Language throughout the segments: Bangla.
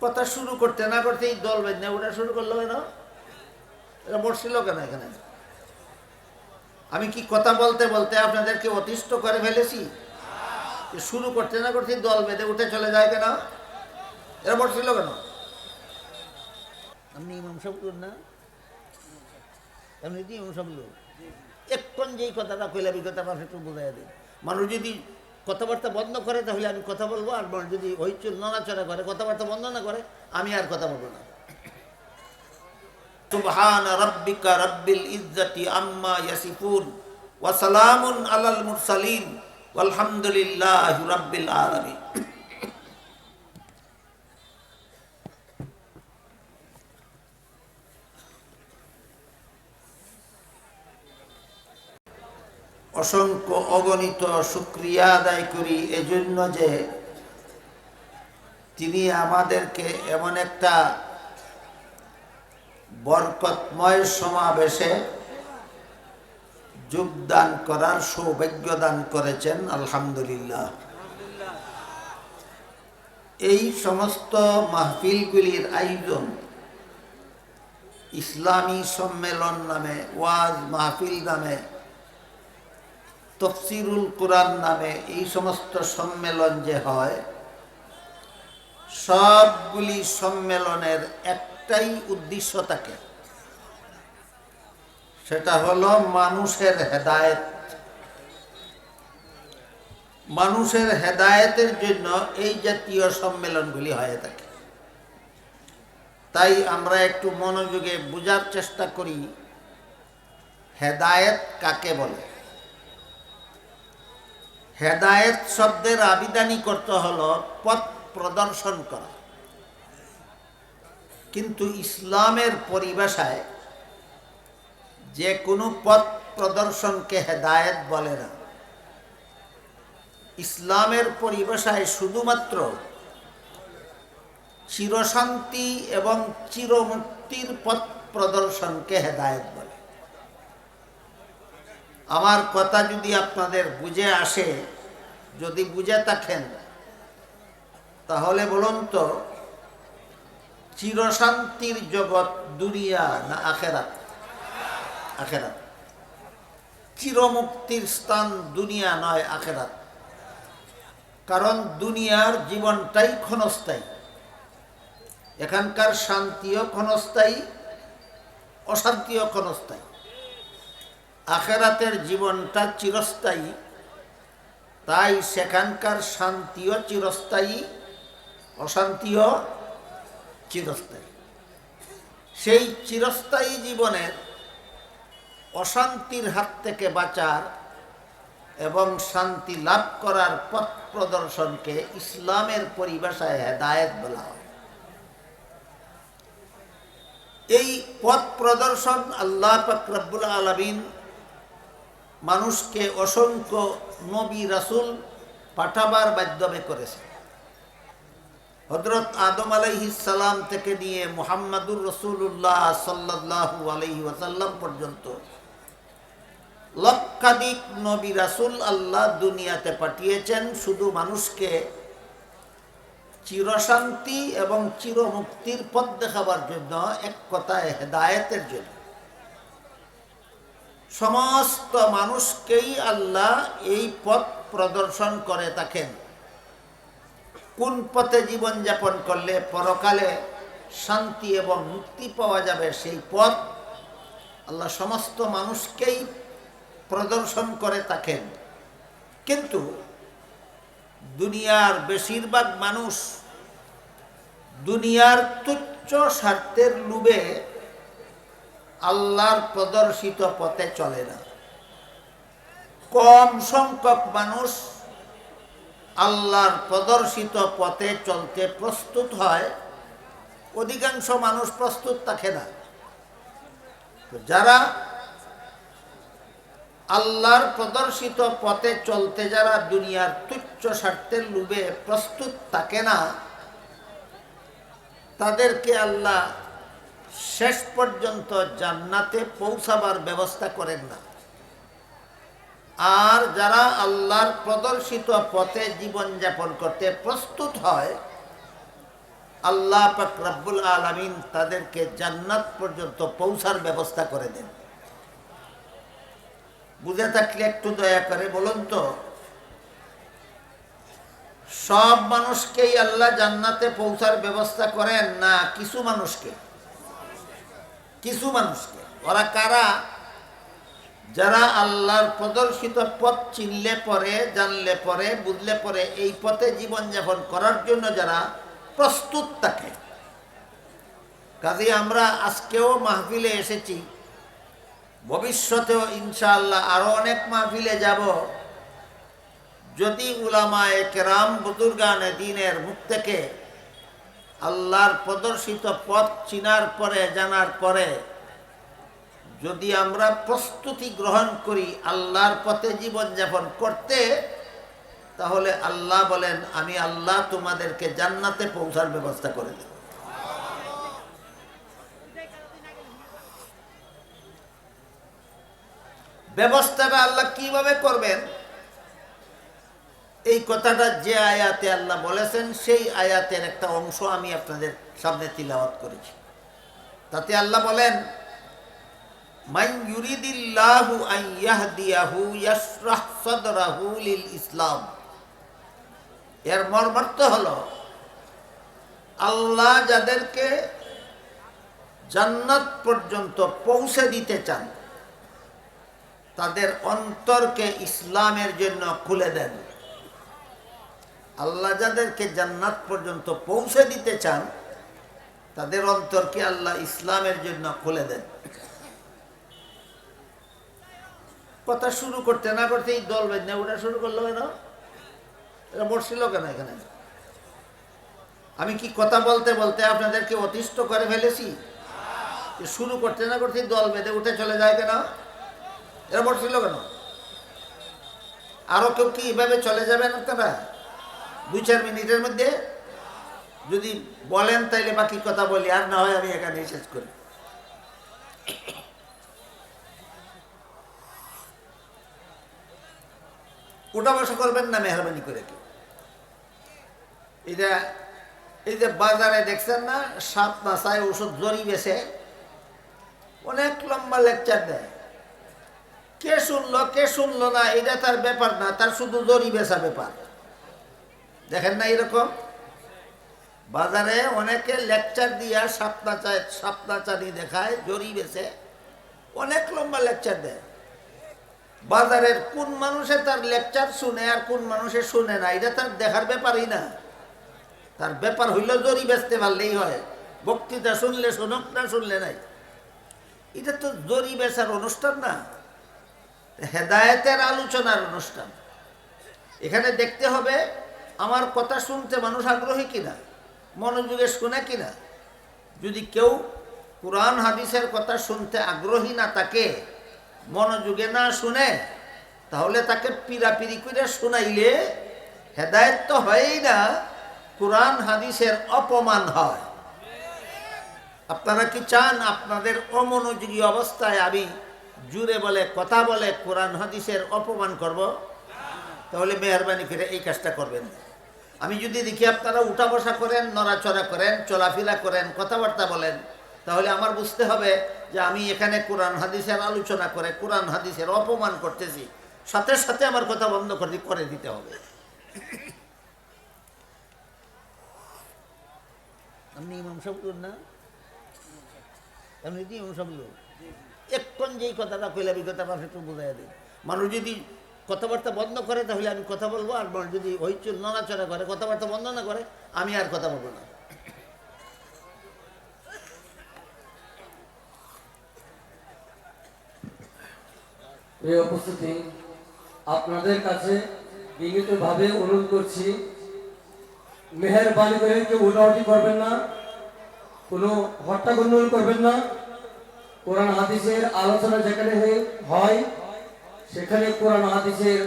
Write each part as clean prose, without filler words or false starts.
কথা শুরু করতে না করতেই দল বেঁধে ওটা শুরু করলো কেন? এটা বসছিল কেন এখানে? আমি কি কথা বলতে বলতে আপনাদেরকে অতিষ্ঠ করে ফেলেছি? শুরু করতে না করতেই দল বেঁধে উঠে চলে যায় কেন? এরা বসছিল কেন? আপনি ইমাম সাহেব না? এমনি ইমাম সাহেব এক্ষণ যেই কথাটা কইলে আমি কথাটা একটু বোঝাই দিই। মানুষ যদি কথাবার্তা বন্ধ করে তাহলে আমি কথা বলবো, আর যদি হইচুল নড়াচড়া করে কথাবার্তা বন্ধ না করে আমি আর কথা বলবো না। সুবহানা রাব্বিকা রাব্বিল ইজ্জাতি আম্মা ইয়াসিফুন ওয়া সালামুন আলাল মুরসালিন ওয়ালহামদুলিল্লাহি রাব্বিল আলামিন। অসংখ্য অগণিত শুকরিয়া আদায় করি এজন্য যে তিনি আমাদেরকে এমন একটা বরকতময় সমাবেশে যোগদান করার সৌভাগ্য দান করেছেন, আলহামদুলিল্লাহ। এই সমস্ত মাহফিলগুলির আয়োজন ইসলামী সম্মেলন নামে, ওয়াজ মাহফিল নামে, তফসিরুল কোরআন নামে এই সমস্ত সম্মেলন যে হয়, সবগুলি সম্মেলনের একটাই উদ্দেশ্য থাকে, সেটা হলো মানুষের হেদায়েত। মানুষের হেদায়েতের জন্য এই জাতীয় সম্মেলনগুলি হয়ে থাকে। তাই আমরা একটু মনোযোগে বোঝার চেষ্টা করি হেদায়েত কাকে বলে। হেদায়েত শব্দের আবিধানিক অর্থ হলো পথ প্রদর্শন করা, কিন্তু ইসলামের পরিভাষায় যে কোনো পথ প্রদর্শনকে হেদায়েত বলে না। ইসলামের পরিভাষায় শুধুমাত্র চিরশান্তি এবং চিরমুক্তির পথ প্রদর্শনকে হেদায়েত বলে। আমার কথা যদি আপনাদের বুঝে আসে, যদি বুঝে থাকেন, তাহলে বলুন তো, চিরশান্তির জগৎ দুনিয়া না আখেরাত? আখেরাত। চিরমুক্তির স্থান দুনিয়া নয়, আখেরাত। কারণ দুনিয়ার জীবনটাই ক্ষণস্থায়ী, এখানকার শান্তিও ক্ষণস্থায়ী, অশান্তিও ক্ষণস্থায়ী। আখেরাতের জীবনটা চিরস্থায়ী, তাই সেখানকার শান্তিও চিরস্থায়ী, অশান্তিও চিরস্থায়ী। সেই চিরস্থায়ী জীবনের অশান্তির হাত থেকে বাঁচার এবং শান্তি লাভ করার পথ প্রদর্শনকে ইসলামের পরিভাষায় হেদায়েত বলা হয়। এই পথ প্রদর্শন আল্লাহ পাক রব্বুল আলামিন মানুষকে অসংখ্য নবী রাসূল পাঠাবার মাধ্যমে করেছে। হযরত আদম আলাইহিস সালাম থেকে নিয়ে মুহাম্মাদুর রাসূলুল্লাহ সাল্লাল্লাহু আলাইহি ওয়াসাল্লাম পর্যন্ত লক্ষাধিক নবী রাসূল আল্লাহ দুনিয়াতে পাঠিয়েছেন শুধু মানুষকে চিরশান্তি এবং চিরমুক্তির পথ দেখাবার জন্য, এক কথায় হেদায়েতের জন্য। সমস্ত মানুষকেই আল্লাহ এই পথ প্রদর্শন করে থাকেন। কোন পথে জীবনযাপন করলে পরকালে শান্তি এবং মুক্তি পাওয়া যাবে, সেই পথ আল্লাহ সমস্ত মানুষকেই প্রদর্শন করে থাকেন। কিন্তু দুনিয়ার বেশিরভাগ মানুষ দুনিয়ার তুচ্ছ স্বার্থের লোভে আল্লাহর প্রদর্শিত পথে চলে না। কম সংখ্যক মানুষ আল্লাহর প্রদর্শিত পথে চলতে প্রস্তুত হয়, অধিকাংশ মানুষ প্রস্তুত থাকে না। যারা আল্লাহর প্রদর্শিত পথে চলতে যারা দুনিয়ার তুচ্ছ স্বার্থের লোভে প্রস্তুত থাকে না, তাদেরকে আল্লাহ শেষ পর্যন্ত জান্নাতে পৌঁছাবার ব্যবস্থা করেন না। আর যারা আল্লাহর প্রদর্শিত পথে জীবনযাপন করতে প্রস্তুত হয়, আল্লাহ পাক রব্বুল আলামিন তাদেরকে জান্নাত পর্যন্ত পৌঁছার ব্যবস্থা করে দেন। বুঝে থাকলে একটু দয়া করে বলুন তো, সব মানুষকেই আল্লাহ জান্নাতে পৌঁছার ব্যবস্থা করেন না কিছু মানুষকে? কিছু মানুষকে। ওরা কারা? যারা আল্লাহর প্রদর্শিত পথ চিনলে পরে, জানলে পরে, বুঝলে পরে এই পথে জীবনযাপন করার জন্য যারা প্রস্তুত থাকে। কাজে আমরা আজকেও মাহফিলে এসেছি, ভবিষ্যতেও ইনশাআল্লাহ আরো অনেক মাহফিলে যাব। যদি উলামায়ে কেরাম বুজুর্গানে দ্বীনের মুখ থেকে আল্লাহর প্রদর্শিত পথ চিনার পরে, জানার পরে যদি আমরা প্রস্তুতি গ্রহণ করি আল্লাহর পথে জীবনযাপন করতে, তাহলে আল্লাহ বলেন আমি আল্লাহ তোমাদেরকে জান্নাতে পৌঁছার ব্যবস্থা করে দেব। ব্যবস্থাটা আল্লাহ কিভাবে করবেন, এই কথাটা যে আয়াতে আল্লাহ বলেছেন সেই আয়াতের একটা অংশ আমি আপনাদের সামনে তিলাওয়াত করেছি। তাতে আল্লাহ বলেন, মান ইউরিদিল্লাহু আন ইয়াহদিয়াহু ইয়াশরাহ সাদরাহু লিল ইসলাম। এর মর্মার্থ হলো, আল্লাহ যাদেরকে জান্নাত পর্যন্ত পৌঁছে দিতে চান তাদের অন্তরকে ইসলামের জন্য খুলে দেন। আল্লাহ যাদেরকে জান্নাত পর্যন্ত পৌঁছে দিতে চান তাদের অন্তরকে আল্লাহ ইসলামের জন্য খুলে দেন। কথা শুরু করতে না করতেই দল বেঁধে ওটা শুরু করলো কেন? এটা বসছিল কেন এখানে? আমি কি কথা বলতে বলতে আপনাদেরকে অতিষ্ঠ করে ফেলেছি? শুরু করতে না করতেই দল বেঁধে উঠে চলে যায় কেন? এরা বসছিল কেন? আরো কেউ কি এভাবে চলে যাবেন আপনারা 2-4 মিনিটের মধ্যে? যদি বলেন তাইলে বাকি কথা বলি, আর না হয় আমি এখানে শেষ করি। উঠা বসা করবেন না মেহরবানি করে। কি এটা? এই যে বাজারে দেখছেন না, সাপ নাচায় ওষুধ জরি বেছে, অনেক লম্বা লেকচার দেয়। কে শুনলো কে শুনলো না এটা তার ব্যাপার না, তার শুধু জরি বেচা ব্যাপার। দেখেন না এরকম বাজারে অনেকে লেকচার দিয়া সাপ নাচানি দেখায়, জরি বেছে, অনেক লম্বা লেকচার দেয়। বাজারের কোন মানুষে তার লেকচার শুনে আর কোন মানুষে শুনে না এটা তার দেখার ব্যাপারই না। তার ব্যাপার হইল জরি বেচতে পারলেই হয়, বক্তৃতা শুনলে শুনুক, না শুনলে নাই। এটা তো জরি বেচার অনুষ্ঠান না, হেদায়েতের আলোচনার অনুষ্ঠান। এখানে দেখতে হবে আমার কথা শুনতে মানুষ আগ্রহী কিনা, মনোযোগে শুনে কিনা। যদি কেউ কুরআন হাদিসের কথা শুনতে আগ্রহী না থাকে, মনোযোগে না শুনে, তাহলে তাকে পিরাপিরি করে শুনাইলে হেদায়েত তো হয়ই না, কুরআন হাদিসের অপমান হয়। আপনারা কি চান আপনাদের অমনোযোগী অবস্থায় আমি জুড়ে বলে কথা বলে কোরআন হাদিসের অপমান করব? তাহলে মেহরবানি করে এই কাজটা করবেন। আমি যদি দেখি আপনারা উঠা বসা করেন, নড়াচড়া করেন, চলাফেরা করেন, কথাবার্তা বলেন, তাহলে আমার বুঝতে হবে যে আমি এখানে কোরআন হাদিসের আলোচনা করে কোরআন হাদিসের অপমান করতেছি। সাথে সাথে আমার কথা বন্ধ করে দিতে হবে। আপনি ইমাম সাহেব না? এমনি ইমাম সাহেব এক্ষণ যেই কথাটা কইলে আমি কথাটা একটু বোঝাই দিই। মানুষ যদি কথাবার্তা বন্ধ করে তাহলে আমি কথা বলবো, আর যদি হইচল নড়াচড়া করে, কথাবার্তা বন্ধ না করে, আমি আর কথা বলবো না। এই উপস্থিতি আপনাদের কাছে বিনীতভাবে অনুরোধ করছি, মেহেরবানি করে কেউ উঠাউঠি করবেন না, কোনো হট্টাগোল করবেন না। কোরআন হাদিসের আলোচনা যেখানে হয় সেখানে কোরআন হাদিসের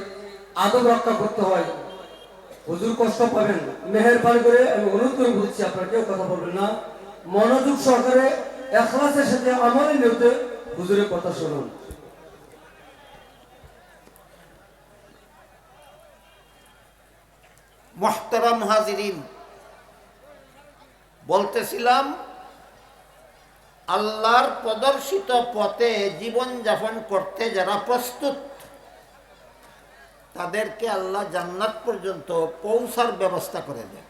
আদব রক্ষা করতে হয়। হুজুর কষ্ট পাবেন, মেহেরবানি করে আমি অনুরোধ করে বলছি আপনারা কেউ কথা বলবেন না, মনোযোগ সহকারে ইখলাসের সাথে আমলে নিতে হুজুরের কথা শুনুন। মুহতারাম হাজিরিন, বলতেছিলাম আল্লাহর প্রদর্শিত পথে জীবন যাপন করতে যারা প্রস্তুত তাদেরকে আল্লাহ জান্নাত পর্যন্ত পৌঁছার ব্যবস্থা করে দেন।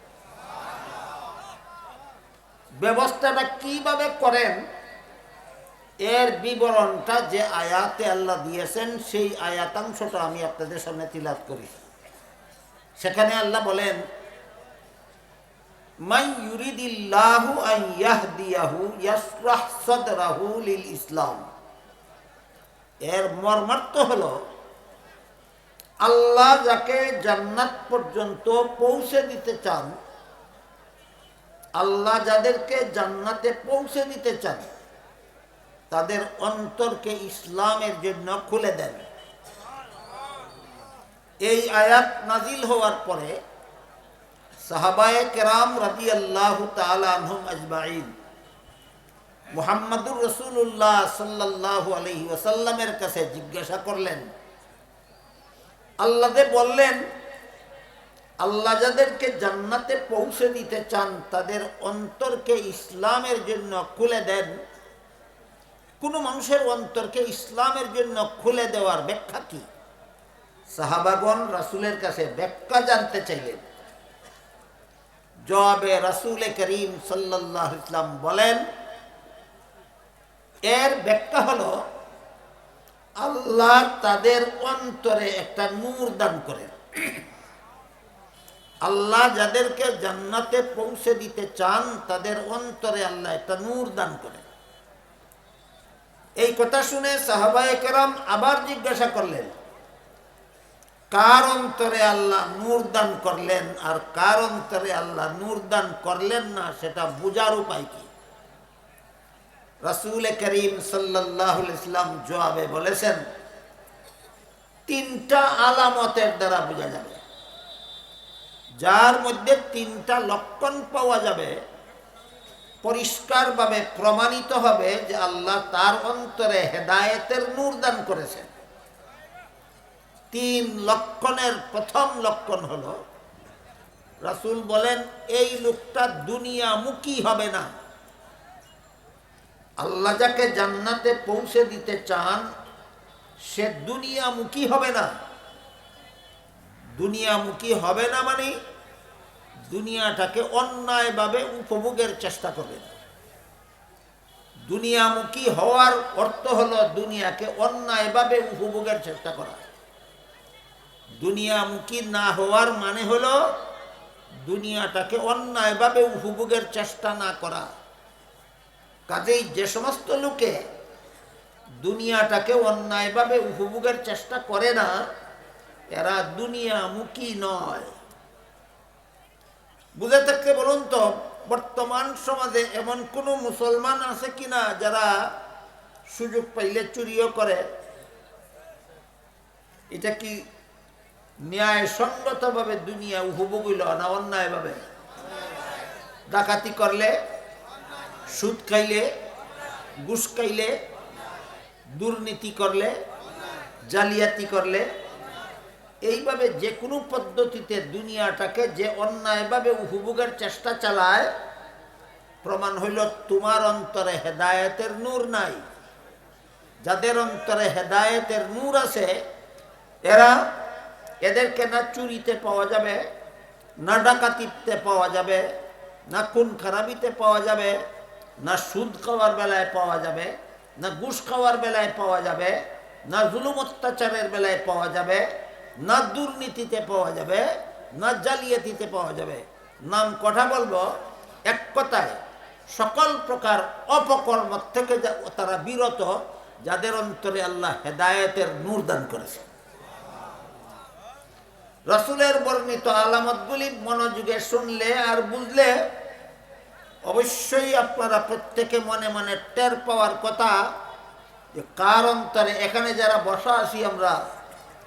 ব্যবস্থাটা কিভাবে করেন এর বিবরণটা যে আয়াতে আল্লাহ দিয়েছেন সেই আয়াতাংশটা আমি আপনাদের সামনে তিলাওয়াত করি। সেখানে আল্লাহ বলেন, মান ইউরিদিল্লাহু আন ইয়াহদিয়াহু ইয়াশরাহ সাদরাহু লিল ইসলাম। এর মর্মার্থ হলো আল্লাহ যাকে জান্নাত পর্যন্ত পৌঁছে দিতে চান, আল্লাহ যাদেরকে জান্নাতে পৌঁছে দিতে চান তাদের অন্তরকে ইসলামের জন্য খুলে দেন। এই আয়াত নাজিল হওয়ার পরে সাহাবায়ে কেরাম রাদিয়াল্লাহু তাআলা আনহুম আজমাইন মুহাম্মাদুর রাসূলুল্লাহ সাল্লাল্লাহু আলাইহি ওয়াসাল্লামের কাছে জিজ্ঞাসা করলেন, আল্লাহ বললেন আল্লাহ যাদেরকে জান্নাতে পৌঁছে দিতে চান তাদের অন্তরকে ইসলামের জন্য খুলে দেন। কোন মানুষের অন্তরকে ইসলামের জন্য খুলে দেওয়ার ব্যাখ্যা কি? সাহাবাগণ রাসূলের কাছে ব্যাখ্যা জানতে চাইলেন। জবাবে রাসূল করিম সাল্লাল্লাহু আলাইহি ওয়াসাল্লাম বলেন, এর ব্যাখ্যা হলো আল্লাহ তাদের অন্তরে একটা নূর দান করেন। আল্লাহ যাদেরকে জান্নাতে পৌঁছে দিতে চান তাদের অন্তরে আল্লাহ একটা নূর দান করেন। এই কথা শুনে সাহাবায়ে কেরাম আবার জিজ্ঞাসা করলেন, কার অন্তরে আল্লাহ নূর দান করলেন আর কার অন্তরে আল্লাহ নূর দান করলেন না সেটা বোঝার উপায় কি? রাসূল করিম সাল্লাল্লাহু আলাইহি ওয়াসাল্লাম জবাবে বলেছেন, তিনটা আলামতের দ্বারা বোঝা যাবে। যার মধ্যে তিনটা লক্ষণ পাওয়া যাবে, পরিষ্কারভাবে প্রমাণিত হবে যে আল্লাহ তার অন্তরে হেদায়েতের নূর দান করেছেন। তিন লক্ষণের প্রথম লক্ষণ হলো, রাসূল বলেন এই লোকটা দুনিয়ামুখী হবে না। আল্লাহ যাকে জান্নাতে পৌঁছে দিতে চান সে দুনিয়ামুখী হবে না। দুনিয়ামুখী হবে না মানে দুনিয়াটাকে অন্যায়ভাবে উপভোগের চেষ্টা করবে না। দুনিয়ামুখী হওয়ার অর্থ হলো দুনিয়াকে অন্যায়ভাবে উপভোগের চেষ্টা করা। দুনিয়ামুখী না হওয়ার মানে হলো দুনিয়াটাকে অন্যায়ভাবে উপভোগের চেষ্টা না করা। কাজেই যে সমস্ত লোকে দুনিয়াটাকে অন্যায়ভাবে উপভোগের চেষ্টা করে না এরা দুনিয়ামুখী নয়। বুঝে থাকতে বলুন তো, বর্তমান সমাজে এমন কোন মুসলমান আছে কিনা যারা সুযোগ পাইলে চুরিও করে? এটা কি ন্যায়সঙ্গতভাবে দুনিয়া উপভোগ হইল না অন্যায়ভাবে? ডাকাতি করলে, সুদ খাইলে, ঘুষ খাইলে, দুর্নীতি করলে, জালিয়াতি করলে, এইভাবে যে কোনো পদ্ধতিতে দুনিয়াটাকে যে অন্যায়ভাবে উপভোগের চেষ্টা চালায়, প্রমাণ হইল তোমার অন্তরে হেদায়েতের নূর নাই। যাদের অন্তরে হেদায়েতের নূর আছে এদেরকে না চুরিতে পাওয়া যাবে, না ডাকাতিতে পাওয়া যাবে, না খুন খারাপিতে পাওয়া যাবে, না সুদ খাওয়ার বেলায় পাওয়া যাবে, না ঘুষ খাওয়ার বেলায় পাওয়া যাবে, না জুলুম অত্যাচারের বেলায় পাওয়া যাবে, না দুর্নীতিতে পাওয়া যাবে, না জালিয়াতিতে পাওয়া যাবে। নাম কথা বলবো, এক কথায় সকল প্রকার অপকর্ম থেকে তারা বিরত, যাদের অন্তরে আল্লাহ হেদায়েতের নূর দান করেছে। রাসূলের বর্ণিত আলামতগুলি মনোযোগে শুনলে আর বুঝলে অবশ্যই আপনারা প্রত্যেকে মনে মনে টের পাওয়ার কথা যে কার অন্তরে, এখানে যারা বসা আছি আমরা,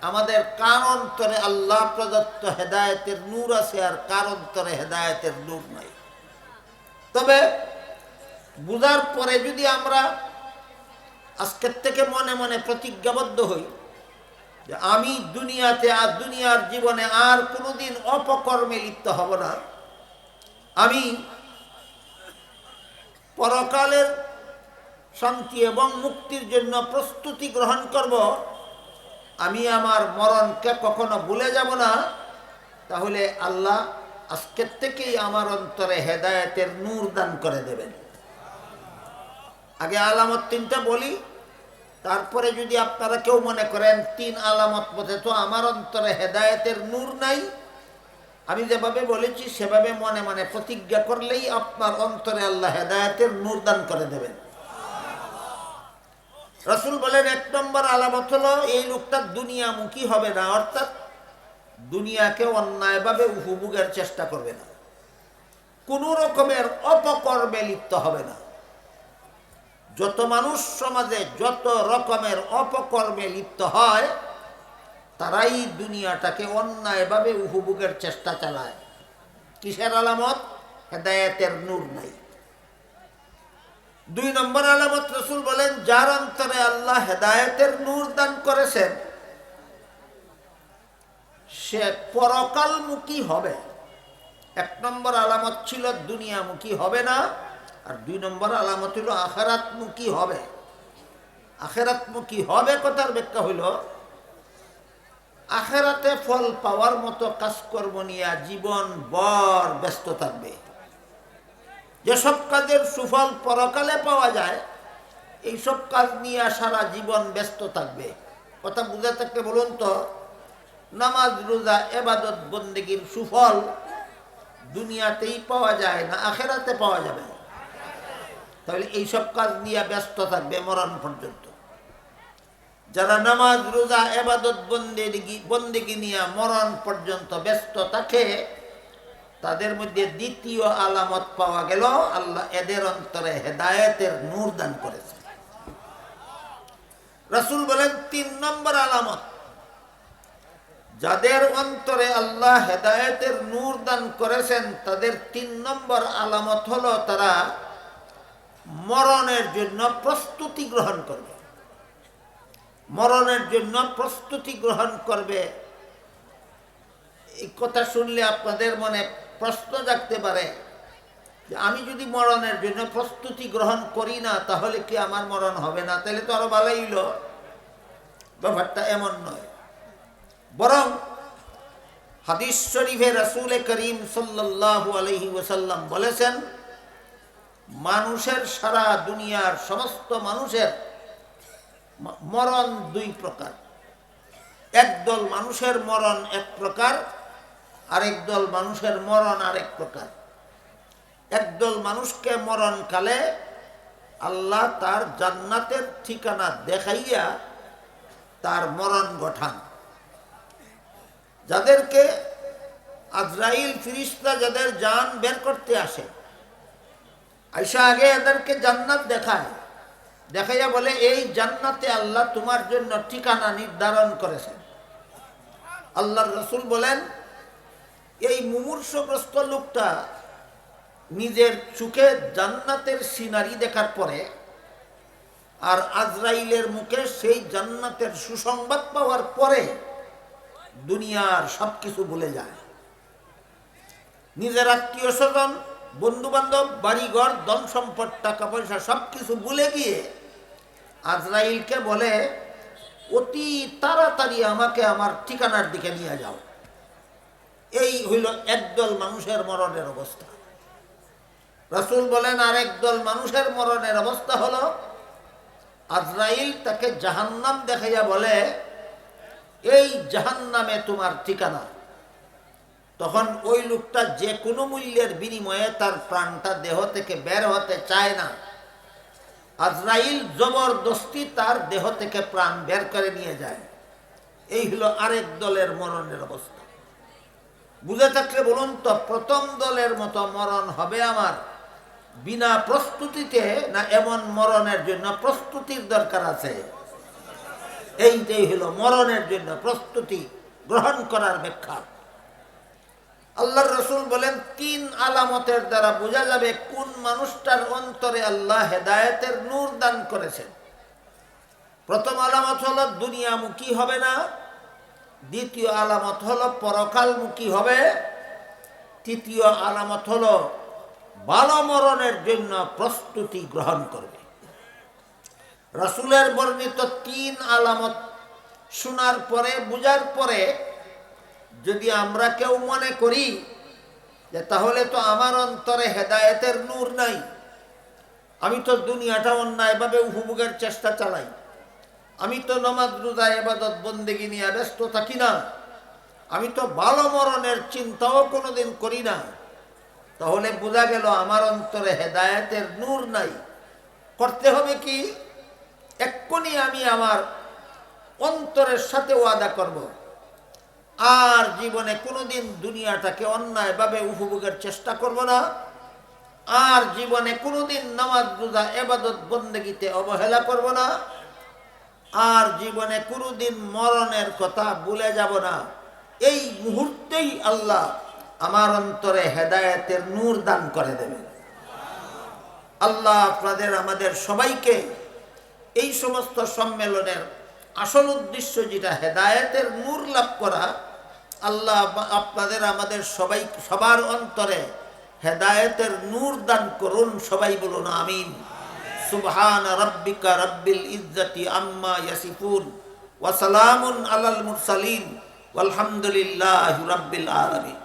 আমাদের কার অন্তরে আল্লাহ প্রদত্ত হেদায়েতের নূর আছে আর কার অন্তরে হেদায়েতের নূর নাই। তবে বুঝার পরে যদি আমরা আজকের থেকে মনে মনে প্রতিজ্ঞাবদ্ধ হই যে আমি দুনিয়াতে আর দুনিয়ার জীবনে আর কোনোদিন অপকর্মে লিপ্ত হব না, আমি পরকালের শান্তি এবং মুক্তির জন্য প্রস্তুতি গ্রহণ করব, আমি আমার মরণকে কখনো ভুলে যাব না, তাহলে আল্লাহ আজকের থেকেই আমার অন্তরে হেদায়েতের নূর দান করে দেবেন। আগে আলামত তিনটা বলি, তারপরে যদি আপনারা কেউ মনে করেন তিন আলামত পথে তো আমার অন্তরে হেদায়েতের নূর নাই, আমি যেভাবে বলেছি সেভাবে মনে মনে প্রতিজ্ঞা করলেই আপনার অন্তরে আল্লাহ হেদায়েতের নূর দান করে দেবেন। রাসূল বলেন, এক নম্বর আলামত হলো এই লোকটা দুনিয়ামুখী হবে না, অর্থাৎ দুনিয়াকে অন্যায়ভাবে উপভোগের চেষ্টা করবে না, কোনো রকমের অপকর্মে লিপ্ত হবে না। যত মানুষ সমাজে যত রকমের অপকর্মে লিপ্ত হয়, তারাই দুনিয়াটাকে অন্যায়ভাবে উপভোগের চেষ্টা চালায়। কিসের আলামত? হেদায়েতের নূর নাই। দুই নম্বর আলামত রাসূল বলেন, যার অন্তরে আল্লাহ হেদায়েতের নূর দান করেছেন সে পরকালমুখী হবে। এক নম্বর আলামত ছিল দুনিয়ামুখী হবে না, আর দুই নম্বর আলামত হলো আখিরাতমুখী হবে। আখিরাতমুখী হবে কথার ব্যাখ্যা হইল, আখিরাতে ফল পাওয়ার মতো কাজকর্ম নিয়ে জীবন ভর ব্যস্ত থাকবে। যেসব কাজের সুফল পরকালে পাওয়া যায়, এইসব কাজ নিয়ে সারা জীবন ব্যস্ত থাকবে। কথা বুঝে থাকতে বলুন তো, নামাজ রোজা ইবাদত বন্দেগীর সুফল দুনিয়াতেই পাওয়া যায় না আখিরাতে পাওয়া যাবে? তাহলে এইসব কাজ নিয়ে ব্যস্ত থাকবে মরণ পর্যন্ত। যারা নামাজ রোজা ইবাদত বন্দেগী নিয়ে মরণ পর্যন্ত ব্যস্ত থাকে, তাদের মধ্যে দ্বিতীয় আলামত পাওয়া গেল, আল্লাহ এদের অন্তরে হেদায়েতের নূর দান করেছে। রাসূল বলেন, তিন নম্বর আলামত, যাদের অন্তরে আল্লাহ হেদায়েতের নূর দান করেছেন তাদের তিন নম্বর আলামত হলো তারা মরণের জন্য প্রস্তুতি গ্রহণ করবে। মরণের জন্য প্রস্তুতি গ্রহণ করবে। এই কথা শুনলে আপনাদের মনে প্রশ্ন জাগতে পারে যে আমি যদি মরণের জন্য প্রস্তুতি গ্রহণ করি না তাহলে কি আমার মরণ হবে না? তাহলে তো আরো ভালোই হলো। ব্যাপারটা এমন নয়, বরং হাদিস শরীফে রাসূল করিম সাল্লাল্লাহু আলাইহি ওয়াসাল্লাম বলেছেন, মানুষের সারা দুনিয়ার সমস্ত মানুষের মরণ দুই প্রকার। একদল মানুষের মরণ এক প্রকার, আরেক দল মানুষের মরণ আরেক প্রকার। একদল মানুষকে মরণকালে আল্লাহ তার জান্নাতের ঠিকানা দেখাইয়া তার মরণ ঘটান। যাদেরকে আজরাইল ফিরিস্তা যাদের জান বের করতে আসে, আইসা আগে এদেরকে জান্নাত দেখায়, দেখাইয়া বলে এই জান্নাতে আল্লাহ তোমার জন্য ঠিকানা নির্ধারণ করেছেন। আল্লাহর রাসূল বলেন, এই মুমূর্ষগ্রস্ত লোকটা নিজের চোখে জান্নাতের সিনারি দেখার পরে আর আজরাইলের মুখে সেই জান্নাতের সুসংবাদ পাওয়ার পরে দুনিয়ার সবকিছু ভুলে যায়। নিজের আত্মীয় স্বজন, বন্ধু বান্ধব, বাড়িঘর, ধন সম্পদ, টাকা পয়সা সবকিছু ভুলে গিয়ে আজরাইলকে বলে অতি তাড়াতাড়ি আমাকে আমার ঠিকানার দিকে নিয়ে যাও। এই হইল একদল মানুষের মরণের অবস্থা। রাসূল বলেন আরেক দল মানুষের মরণের অবস্থা হলো আজরাইল তাকে জাহান্নাম দেখাইয়া বলে এই জাহান্নামে তোমার ঠিকানা। তখন ওই লোকটা যে কোনো মূল্যের বিনিময়ে তার প্রাণটা দেহ থেকে বের হতে চায় না। আজরাইল জবরদস্তি তার দেহ থেকে প্রাণ বের করে নিয়ে যায়। এই হলো আরেক দলের মরণের অবস্থা। বুঝে থাকলে বলুন তো, প্রথম দলের মতো মরণ হবে আমার বিনা প্রস্তুতিতে, না এমন মরণের জন্য প্রস্তুতির দরকার আছে? এইটাই হলো মরণের জন্য প্রস্তুতি গ্রহণ করার ব্যাখ্যা। আল্লাহর রাসূল বলেন তিন আলামতের দ্বারা বোঝা যাবে কোন মানুষটার অন্তরে আল্লাহ হেদায়েতের নূর দান করেছেন। প্রথম আলামত হলো দুনিয়ামুখী হবে না, দ্বিতীয় আলামত হলো পরকালমুখী হবে, তৃতীয় আলামত হলো ভালো মরণের জন্য প্রস্তুতি গ্রহণ করবে। রাসূলের বর্ণিত 3 আলামত শোনার পরে, বুঝার পরে যদি আমরা কেউ মনে করি যে তাহলে তো আমার অন্তরে হেদায়েতের নূর নাই, আমি তো দুনিয়াটা অন্যায়ভাবে উপভোগের চেষ্টা চালাই, আমি তো নামাজ রোজা ইবাদত বন্দেগী নিয়ে ব্যস্ত থাকি না, আমি তো ভালো মরণের চিন্তাও কোনোদিন করি না, তাহলে বোঝা গেল আমার অন্তরে হেদায়েতের নূর নাই। করতে হবে কি? এক্ষুনি আমি আমার অন্তরের সাথে ওয়াদা করব, আর জীবনে কোনোদিন দুনিয়াটাকে অন্যায়ভাবে উপভোগের চেষ্টা করব না, আর জীবনে কোনোদিন নামাজ রোজা ইবাদত বন্দেগীতে অবহেলা করব না, আর জীবনে কোনোদিন মরণের কথা ভুলে যাব না। এই মুহূর্তেই আল্লাহ আমার অন্তরে হেদায়েতের নূর দান করে দেবেন। আল্লাহ আপনাদের আমাদের সবাইকে এই সমস্ত সম্মেলনের আসল উদ্দেশ্য যেটা হেদায়েতের নূর লাভ করা, আল্লাহ আপনাদের আমাদের সবার অন্তরে হেদায়েতের নূর দান করুন। সবাই বলুন আমিন। সুবহান রাব্বিকা রাব্বিল ইজ্জাতি আম্মা ইয়াসিফুন ওয়া সালামুন আলাল মুরসালিন ওয়ালহামদুলিল্লাহি রাব্বিল আলামিন।